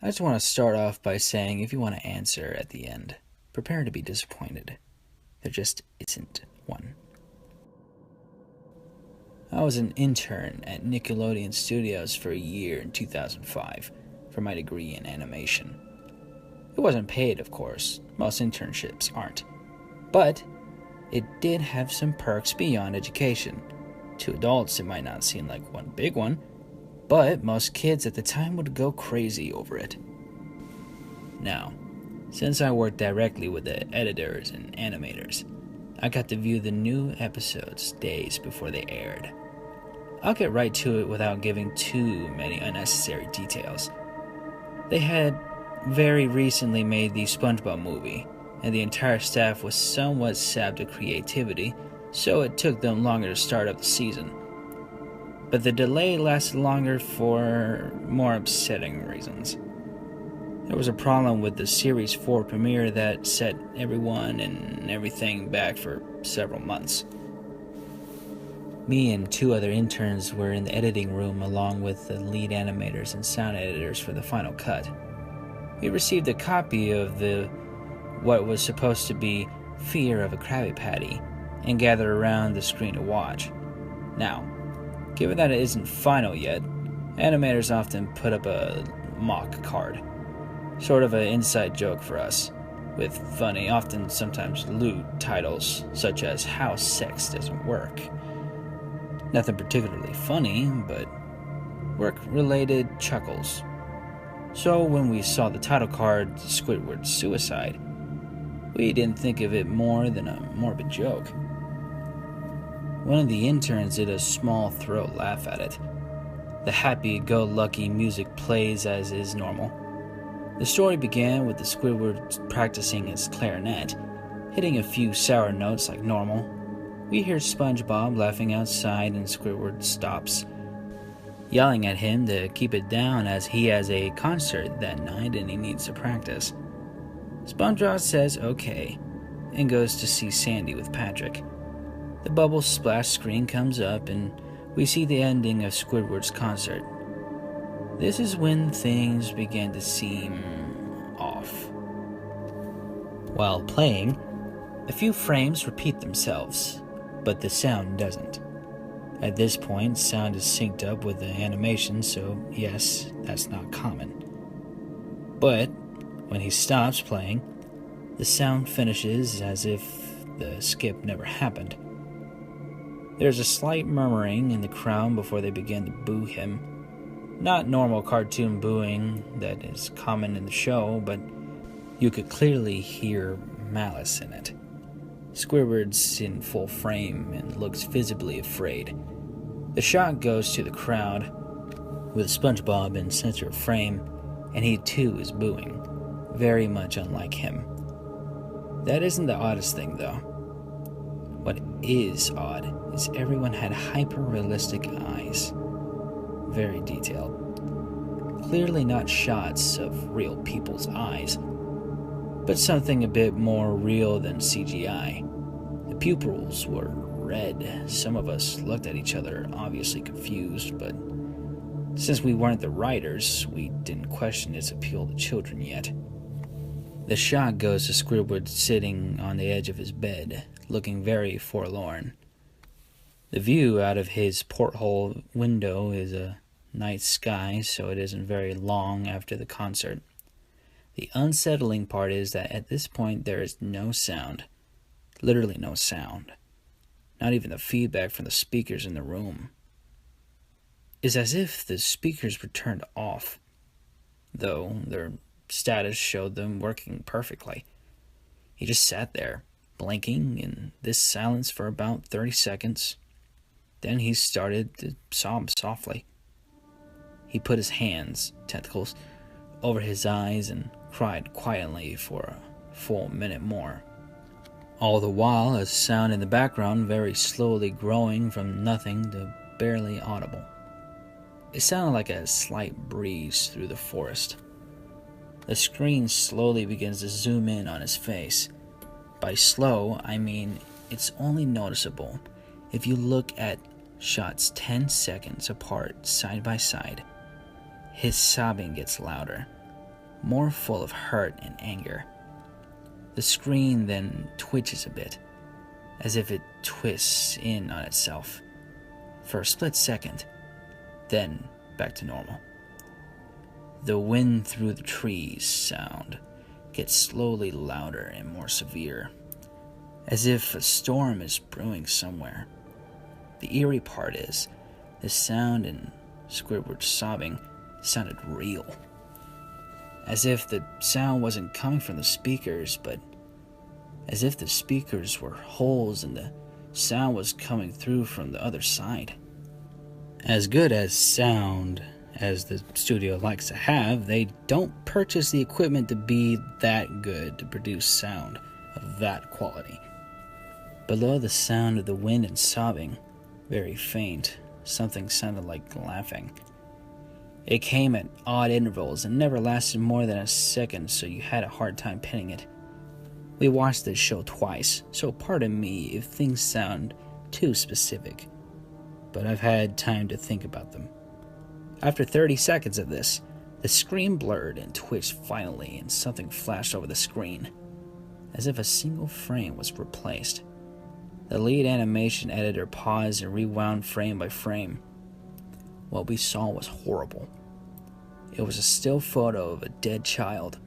I just want to start off by saying if you want to answer at the end, prepare to be disappointed. There just isn't one. I was an intern at Nickelodeon Studios for a year in 2005 for my degree in animation. It wasn't paid, of course, most internships aren't, but it did have some perks beyond education. To adults, it might not seem like one big one, but most kids at the time would go crazy over it. Now, since I worked directly with the editors and animators, I got to view the new episodes days before they aired. I'll get right to it without giving too many unnecessary details. They had very recently made the SpongeBob movie, and the entire staff was somewhat sapped of creativity, so it took them longer to start up the season. But the delay lasted longer for more upsetting reasons. There was a problem with the Series 4 premiere that set everyone and everything back for several months. Me and two other interns were in the editing room along with the lead animators and sound editors for the final cut. We received a copy of what was supposed to be Fear of a Krabby Patty and gathered around the screen to watch. Now, given that it isn't final yet, animators often put up a mock card, sort of an inside joke for us, with funny, often sometimes lewd titles such as How Sex Doesn't Work. Nothing particularly funny, but work-related chuckles. So when we saw the title card, Squidwards Suicide, we didn't think of it more than a morbid joke. One of the interns did a small throat laugh at it. The happy-go-lucky music plays as is normal. The story began with the Squidward practicing his clarinet, hitting a few sour notes like normal. We hear SpongeBob laughing outside and Squidward stops, yelling at him to keep it down as he has a concert that night and he needs to practice. SpongeBob says okay and goes to see Sandy with Patrick. The bubble splash screen comes up and we see the ending of Squidward's concert. This is when things began to seem off. While playing, a few frames repeat themselves, but the sound doesn't. At this point, sound is synced up with the animation, so yes, that's not common. But when he stops playing, the sound finishes as if the skip never happened. There's a slight murmuring in the crowd before they begin to boo him. Not normal cartoon booing that is common in the show, but you could clearly hear malice in it. Squidward's in full frame and looks visibly afraid. The shot goes to the crowd, with SpongeBob in center of frame, and he too is booing, very much unlike him. That isn't the oddest thing, though. What is odd is everyone had hyper-realistic eyes. Very detailed. Clearly not shots of real people's eyes, but something a bit more real than CGI. The pupils were red. Some of us looked at each other, obviously confused, but since we weren't the writers, we didn't question its appeal to children yet. The shot goes to Squidward sitting on the edge of his bed, looking very forlorn. The view out of his porthole window is a night sky, so it isn't very long after the concert. The unsettling part is that at this point there is no sound. Literally no sound. Not even the feedback from the speakers in the room. It's as if the speakers were turned off, though their status showed them working perfectly. He just sat there, blinking in this silence for about 30 seconds. Then he started to sob softly. He put his hands, tentacles, over his eyes and cried quietly for a full minute more. All the while, a sound in the background very slowly growing from nothing to barely audible. It sounded like a slight breeze through the forest. The screen slowly begins to zoom in on his face. By slow, I mean it's only noticeable if you look at shots 10 seconds apart side by side. His sobbing gets louder. more full of hurt and anger. The screen then twitches a bit, as if it twists in on itself for a split second, then back to normal. The wind through the trees sound gets slowly louder and more severe, as if a storm is brewing somewhere. The eerie part is, the sound in Squidward's sobbing sounded real, as if the sound wasn't coming from the speakers, but as if the speakers were holes and the sound was coming through from the other side. As good as sound as the studio likes to have, they don't purchase the equipment to be that good to produce sound of that quality. Below the sound of the wind and sobbing, very faint, something sounded like laughing. It came at odd intervals and never lasted more than a second, so you had a hard time pinning it. We watched this show twice, so pardon me if things sound too specific, but I've had time to think about them. After 30 seconds of this, the screen blurred and twitched finally, and something flashed over the screen, as if a single frame was replaced. The lead animation editor paused and rewound frame by frame. What we saw was horrible. It was a still photo of a dead child.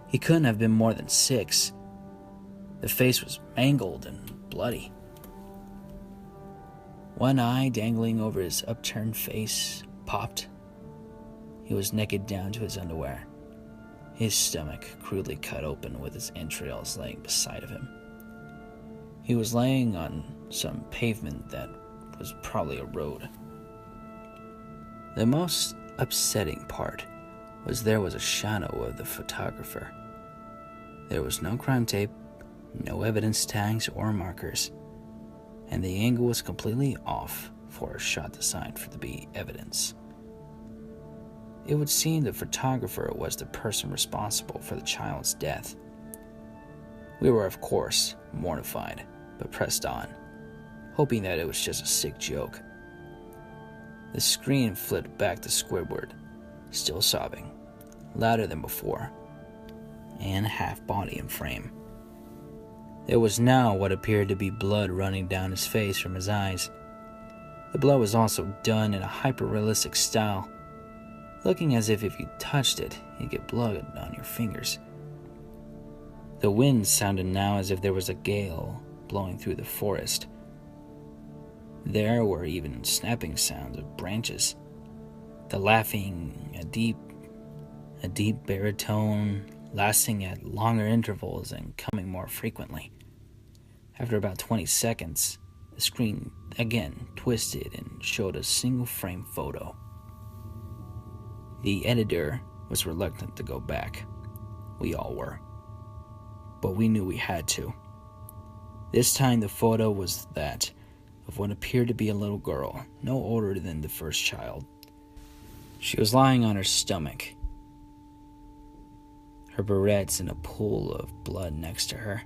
He couldn't have been more than 6. The face was mangled and bloody. One eye dangling over his upturned face popped. He was naked down to his underwear, his stomach crudely cut open with his entrails laying beside of him. He was laying on some pavement that was probably a road. The most upsetting part was there was a shadow of the photographer. There was no crime tape, no evidence tags or markers, and the angle was completely off for a shot designed to be evidence. It would seem the photographer was the person responsible for the child's death. We were, of course, mortified, but pressed on, hoping that it was just a sick joke. The screen flipped back to Squidward, still sobbing, louder than before, and half body in frame. There was now what appeared to be blood running down his face from his eyes. The blood was also done in a hyper-realistic style, looking as if you touched it, you'd get blood on your fingers. The wind sounded now as if there was a gale blowing through the forest. There were even snapping sounds of branches. The laughing, a deep baritone, lasting at longer intervals and coming more frequently. After about 20 seconds, the screen again twisted and showed a single frame photo. The editor was reluctant to go back. We all were. But we knew we had to. This time the photo was that of what appeared to be a little girl, no older than the first child. She was lying on her stomach, her barrettes in a pool of blood next to her.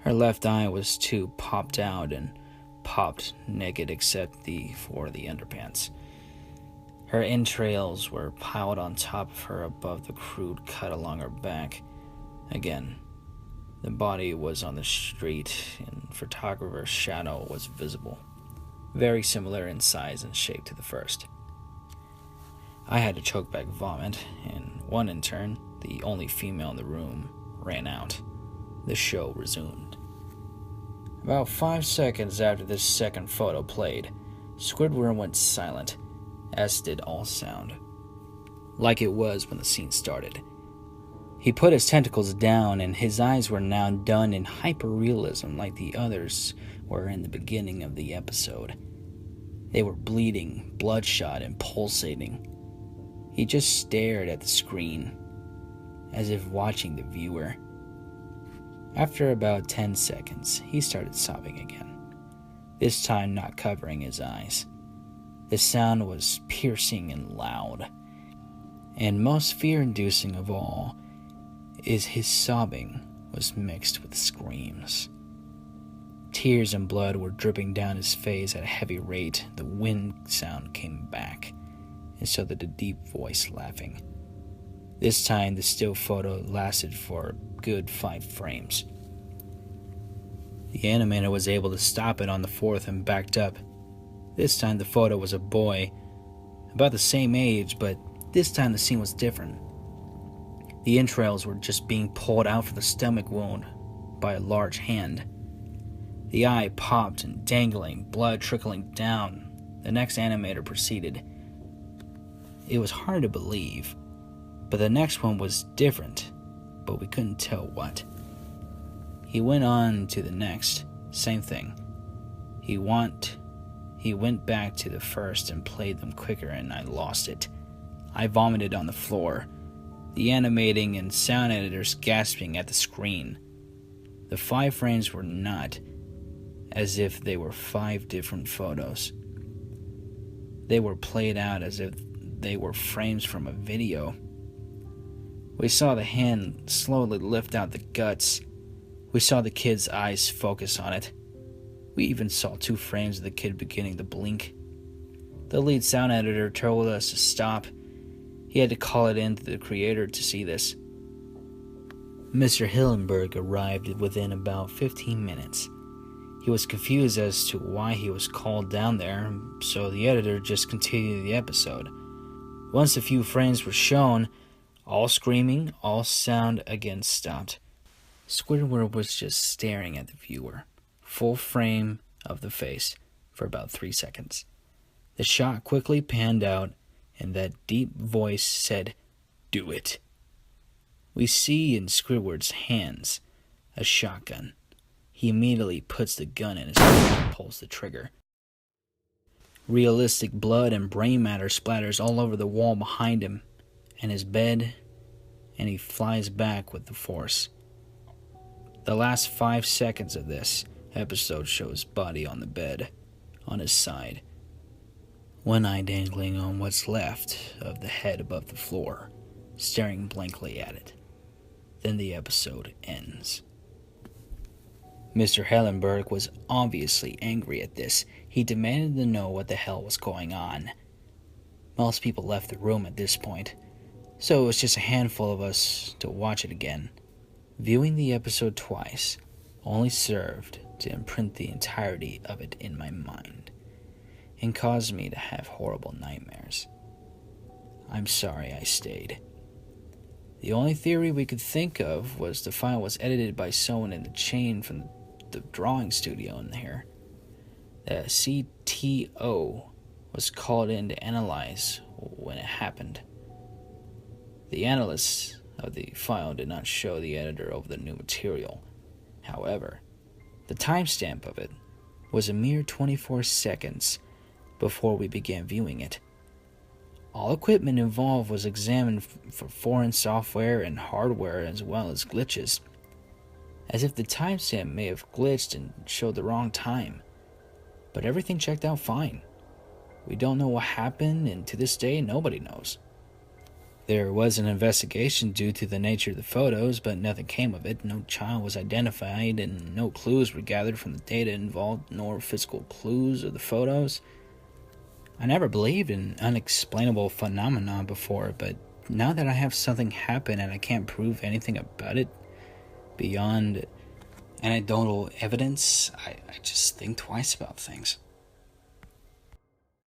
Her left eye was too popped out and popped naked except for the underpants. Her entrails were piled on top of her above the crude cut along her back. Again, the body was on the street and photographer's shadow was visible, very similar in size and shape to the first. I had to choke back vomit, and one intern, the only female in the room, ran out. The show resumed. About 5 seconds after this second photo played, Squidward went silent, as did all sound, like it was when the scene started. He put his tentacles down, and his eyes were now done in hyper-realism like the others were in the beginning of the episode. They were bleeding, bloodshot, and pulsating. He just stared at the screen, as if watching the viewer. After about 10 seconds, he started sobbing again, this time not covering his eyes. The sound was piercing and loud, and most fear-inducing of all is his sobbing was mixed with screams. Tears and blood were dripping down his face at a heavy rate. The wind sound came back, and so did a deep voice laughing. This time, the still photo lasted for a good 5 frames. The animator was able to stop it on the 4th and backed up. This time, the photo was a boy, about the same age, but this time the scene was different. The entrails were just being pulled out from the stomach wound by a large hand. The eye popped and dangling, blood trickling down. The next animator proceeded. It was hard to believe, but the next one was different, but we couldn't tell what. He went on to the next, same thing. He went back to the first and played them quicker, and I lost it. I vomited on the floor, the animating and sound editors gasping at the screen. The 5 frames were not as if they were 5 different photos. They were played out as if they were frames from a video. We saw the hand slowly lift out the guts. We saw the kid's eyes focus on it. We even saw 2 frames of the kid beginning to blink. The lead sound editor told us to stop. He had to call it in to the creator to see this. Mr. Hillenberg arrived within about 15 minutes. He was confused as to why he was called down there, so the editor just continued the episode. Once a few frames were shown, all screaming, all sound again stopped. Squidward was just staring at the viewer, full frame of the face, for about 3 seconds. The shot quickly panned out, and that deep voice said, "Do it." We see in Squidward's hands a shotgun. He immediately puts the gun in his mouth and pulls the trigger. Realistic blood and brain matter splatters all over the wall behind him and his bed, and he flies back with the force. The last 5 seconds of this episode shows his body on the bed, on his side, one eye dangling on what's left of the head above the floor, staring blankly at it. Then the episode ends. Mr. Hellenberg was obviously angry at this. He demanded to know what the hell was going on. Most people left the room at this point, so it was just a handful of us to watch it again. Viewing the episode twice only served to imprint the entirety of it in my mind and caused me to have horrible nightmares. I'm sorry I stayed. The only theory we could think of was the file was edited by someone in the chain from the drawing studio in here. The CTO was called in to analyze when it happened. The analysts of the file did not show the editor over the new material. However, the timestamp of it was a mere 24 seconds before we began viewing it. All equipment involved was examined for foreign software and hardware as well as glitches, as if the timestamp may have glitched and showed the wrong time. But everything checked out fine. We don't know what happened, and to this day, nobody knows. There was an investigation due to the nature of the photos, but nothing came of it. No child was identified, and no clues were gathered from the data involved, nor physical clues of the photos. I never believed in unexplainable phenomena before, but now that I have something happen and I can't prove anything about it beyond anecdotal evidence, I just think twice about things.